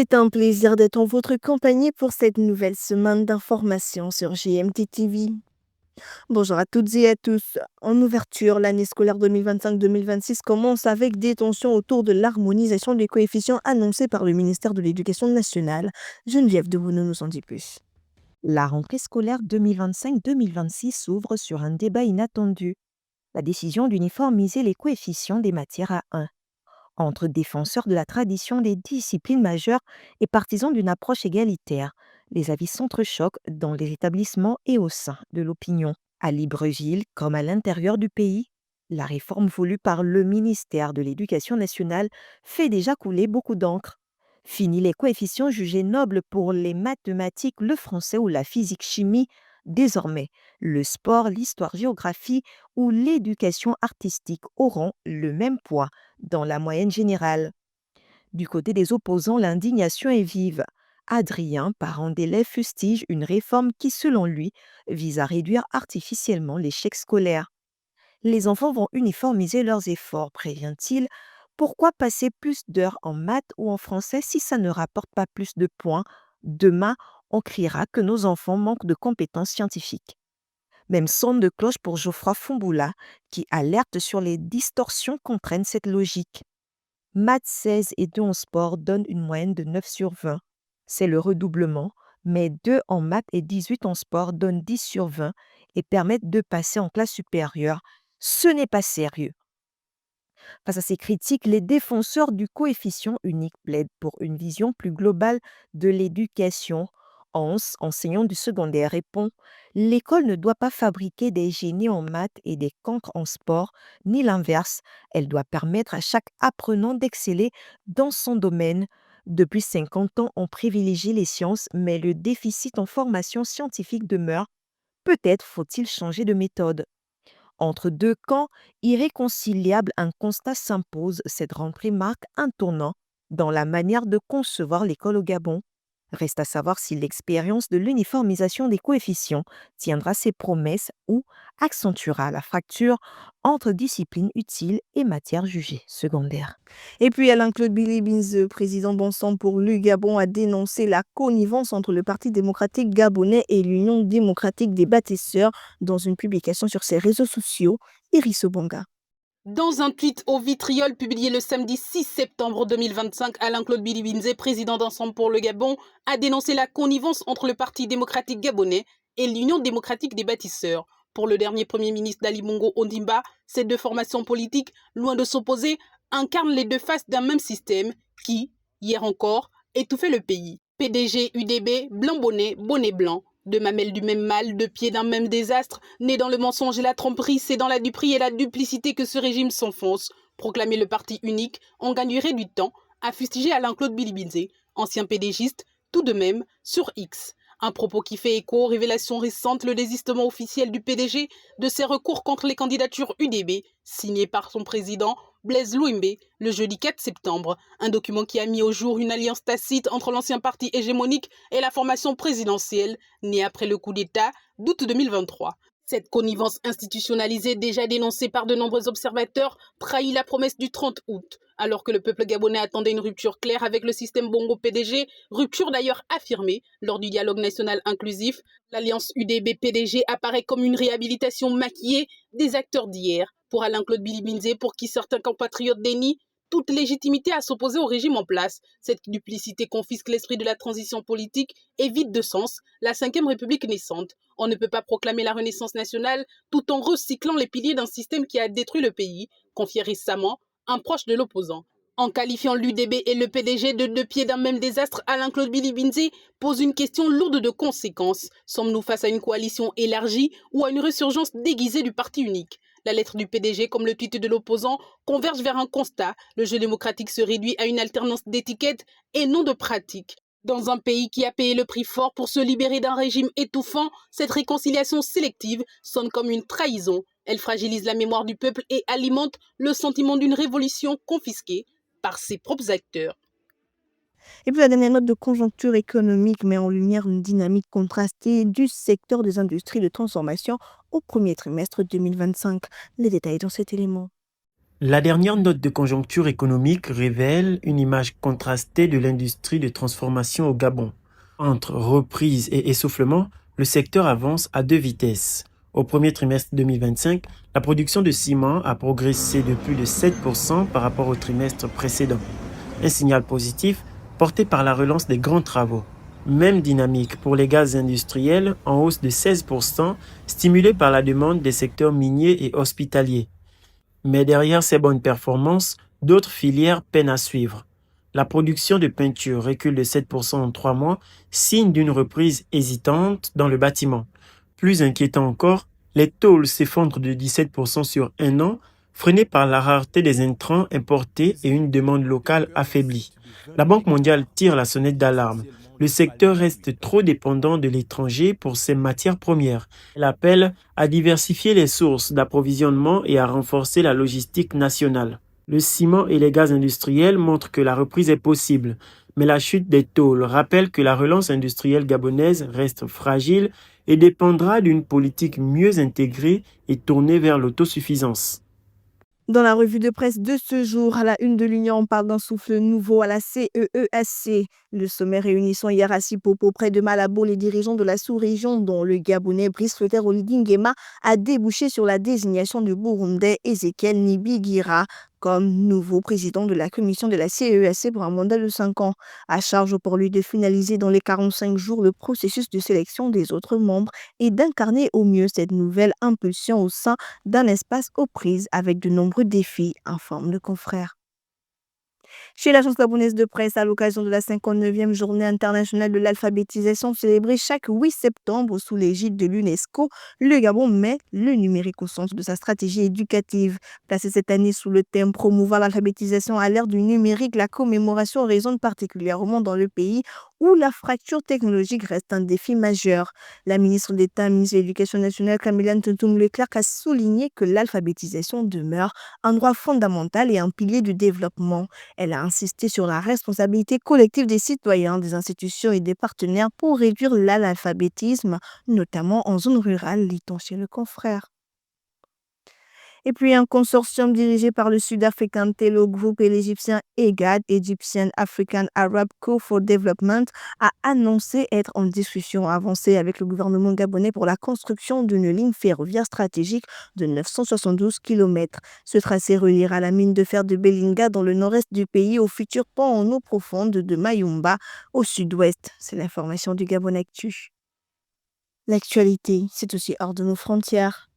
C'est un plaisir d'être en votre compagnie pour cette nouvelle semaine d'information sur GMT TV. Bonjour à toutes et à tous. En ouverture, l'année scolaire 2025-2026 commence avec des tensions autour de l'harmonisation des coefficients annoncés par le ministère de l'Éducation nationale. Geneviève Debouno nous en dit plus. La rentrée scolaire 2025-2026 s'ouvre sur un débat inattendu, la décision d'uniformiser les coefficients des matières à 1. Entre défenseurs de la tradition des disciplines majeures et partisans d'une approche égalitaire, les avis s'entrechoquent dans les établissements et au sein de l'opinion. À Libreville, comme à l'intérieur du pays, la réforme voulue par le ministère de l'Éducation nationale fait déjà couler beaucoup d'encre. Fini les coefficients jugés nobles pour les mathématiques, le français ou la physique-chimie. Désormais, le sport, l'histoire-géographie ou l'éducation artistique auront le même poids dans la moyenne générale. Du côté des opposants, l'indignation est vive. Adrien, parent d'élèves, fustige une réforme qui, selon lui, vise à réduire artificiellement l'échec scolaire. Les enfants vont uniformiser leurs efforts, prévient-il. Pourquoi passer plus d'heures en maths ou en français si ça ne rapporte pas plus de points? Demain, on criera que nos enfants manquent de compétences scientifiques. Même son de cloche pour Geoffroy Fumboula, qui alerte sur les distorsions qu'entraîne cette logique. Maths 16 et 2 en sport donnent une moyenne de 9 sur 20. C'est le redoublement, mais 2 en maths et 18 en sport donnent 10 sur 20 et permettent de passer en classe supérieure. Ce n'est pas sérieux. Face à ces critiques, les défenseurs du coefficient unique plaident pour une vision plus globale de l'éducation. Hans, enseignant du secondaire, répond: l'école ne doit pas fabriquer des génies en maths et des cancres en sport, ni l'inverse. Elle doit permettre à chaque apprenant d'exceller dans son domaine. Depuis 50 ans, on privilégie les sciences, mais le déficit en formation scientifique demeure. Peut-être faut-il changer de méthode. Entre deux camps irréconciliables, un constat s'impose. Cette rentrée marque un tournant dans la manière de concevoir l'école au Gabon. Reste à savoir si l'expérience de l'uniformisation des coefficients tiendra ses promesses ou accentuera la fracture entre disciplines utiles et matières jugées secondaires. Et puis Alain-Claude Billy-Binze, président Bon pour le Gabon, a dénoncé la connivence entre le Parti démocratique gabonais et l'Union démocratique des bâtisseurs dans une publication sur ses réseaux sociaux. Iris Obonga. Dans un tweet au vitriol publié le samedi 6 septembre 2025, Alain-Claude Billy-Binze, président d'Ensemble pour le Gabon, a dénoncé la connivence entre le Parti démocratique gabonais et l'Union démocratique des bâtisseurs. Pour le dernier Premier ministre d'Ali Bongo Ondimba, ces deux formations politiques, loin de s'opposer, incarnent les deux faces d'un même système qui, hier encore, étouffait le pays. PDG, UDB, blanc bonnet, bonnet blanc. Deux mamelles du même mal, deux pieds d'un même désastre, nés dans le mensonge et la tromperie, c'est dans la duperie et la duplicité que ce régime s'enfonce. Proclamer le parti unique, on gagnerait du temps, a fustigé Alain-Claude Billy-Binze, ancien PDGiste, tout de même, sur X. Un propos qui fait écho aux révélations récentes, le désistement officiel du PDG de ses recours contre les candidatures UDB, signé par son président Blaise Louimbe le jeudi 4 septembre. Un document qui a mis au jour une alliance tacite entre l'ancien parti hégémonique et la formation présidentielle, née après le coup d'État d'août 2023. Cette connivence institutionnalisée, déjà dénoncée par de nombreux observateurs, trahit la promesse du 30 août. Alors que le peuple gabonais attendait une rupture claire avec le système Bongo PDG, rupture d'ailleurs affirmée lors du dialogue national inclusif, l'alliance UDB-PDG apparaît comme une réhabilitation maquillée des acteurs d'hier. Pour Alain-Claude Billy-Binze, pour qui certains compatriotes dénient toute légitimité à s'opposer au régime en place. Cette duplicité confisque l'esprit de la transition politique et vide de sens la Ve République naissante. On ne peut pas proclamer la Renaissance nationale tout en recyclant les piliers d'un système qui a détruit le pays, confié récemment un proche de l'opposant. En qualifiant l'UDB et le PDG de deux pieds d'un même désastre, Alain-Claude Billy-Binze pose une question lourde de conséquences. Sommes-nous face à une coalition élargie ou à une résurgence déguisée du parti unique? La lettre du PDG, comme le tweet de l'opposant, converge vers un constat. Le jeu démocratique se réduit à une alternance d'étiquettes et non de pratiques. Dans un pays qui a payé le prix fort pour se libérer d'un régime étouffant, cette réconciliation sélective sonne comme une trahison. Elle fragilise la mémoire du peuple et alimente le sentiment d'une révolution confisquée par ses propres acteurs. Et puis la dernière note de conjoncture économique met en lumière une dynamique contrastée du secteur des industries de transformation au premier trimestre 2025. Les détails dans cet élément. La dernière note de conjoncture économique révèle une image contrastée de l'industrie de transformation au Gabon. Entre reprise et essoufflement, le secteur avance à deux vitesses. Au premier trimestre 2025, la production de ciment a progressé de plus de 7% par rapport au trimestre précédent. Un signal positif porté par la relance des grands travaux. Même dynamique pour les gaz industriels en hausse de 16%, stimulé par la demande des secteurs miniers et hospitaliers. Mais derrière ces bonnes performances, d'autres filières peinent à suivre. La production de peinture recule de 7% en 3 mois, signe d'une reprise hésitante dans le bâtiment. Plus inquiétant encore, les tôles s'effondrent de 17% sur un an, freinés par la rareté des intrants importés et une demande locale affaiblie. La Banque mondiale tire la sonnette d'alarme. Le secteur reste trop dépendant de l'étranger pour ses matières premières. Elle appelle à diversifier les sources d'approvisionnement et à renforcer la logistique nationale. Le ciment et les gaz industriels montrent que la reprise est possible, mais la chute des tôles rappelle que la relance industrielle gabonaise reste fragile et dépendra d'une politique mieux intégrée et tournée vers l'autosuffisance. Dans la revue de presse de ce jour, à la une de l'Union, on parle d'un souffle nouveau à la CEEAC. Le sommet réunissant hier à Sipopo, près de Malabo, les dirigeants de la sous-région, dont le Gabonais Brice Clotaire Oligui a débouché sur la désignation du Burundais Ezekiel Nibigira comme nouveau président de la commission de la CEEAC pour un mandat de 5 ans. À charge pour lui de finaliser dans les 45 jours le processus de sélection des autres membres et d'incarner au mieux cette nouvelle impulsion au sein d'un espace aux prises avec de nombreux défis, informe le confrère. Chez l'agence gabonaise de presse, à l'occasion de la 59e journée internationale de l'alphabétisation célébrée chaque 8 septembre sous l'égide de l'UNESCO, le Gabon met le numérique au centre de sa stratégie éducative. Placée cette année sous le thème Promouvoir l'alphabétisation à l'ère du numérique, la commémoration résonne particulièrement dans le pays où la fracture technologique reste un défi majeur. La ministre d'État, ministre de l'Éducation nationale, Caméliane Tontoum-Leclerc, a souligné que l'alphabétisation demeure un droit fondamental et un pilier du développement. Elle a insisté sur la responsabilité collective des citoyens, des institutions et des partenaires pour réduire l'analphabétisme, notamment en zone rurale, lit-on chez le confrère. Et puis un consortium dirigé par le Sud-Africain Tello Group et l'Égyptien EGAD, Egyptian African Arab Co for Development, a annoncé être en discussion avancée avec le gouvernement gabonais pour la construction d'une ligne ferroviaire stratégique de 972 km. Ce tracé reliera la mine de fer de Belinga dans le nord-est du pays au futur pont en eau profonde de Mayumba au sud-ouest. C'est l'information du Gabon Actu. L'actualité, c'est aussi hors de nos frontières.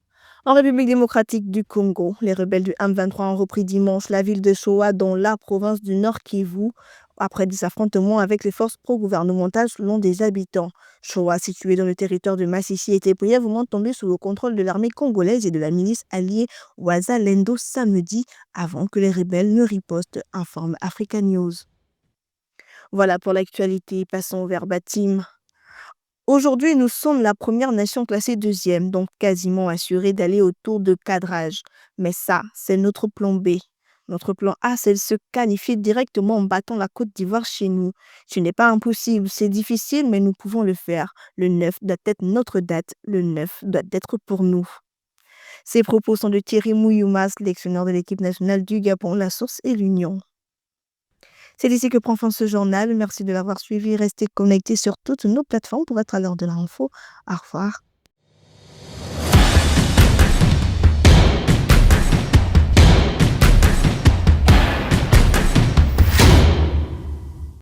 En République démocratique du Congo, les rebelles du M23 ont repris dimanche la ville de Shoa dans la province du Nord Kivu après des affrontements avec les forces pro-gouvernementales selon des habitants. Shoa, situé dans le territoire de Massissi, était brièvement tombé sous le contrôle de l'armée congolaise et de la milice alliée Wazalendo samedi avant que les rebelles ne ripostent, informe Africa News. Voilà pour l'actualité, passons au verbatim. Aujourd'hui, nous sommes la première nation classée deuxième, donc quasiment assurée d'aller au tour de cadrage. Mais ça, c'est notre plan B. Notre plan A, c'est de se qualifier directement en battant la Côte d'Ivoire chez nous. Ce n'est pas impossible, c'est difficile, mais nous pouvons le faire. Le 9 doit être notre date, le 9 doit être pour nous. Ces propos sont de Thierry Mouyouma, sélectionneur de l'équipe nationale du Gabon, la source et l'Union. C'est ici que prend fin ce journal. Merci de l'avoir suivi. Restez connectés sur toutes nos plateformes pour être à l'heure de l'info. Au revoir.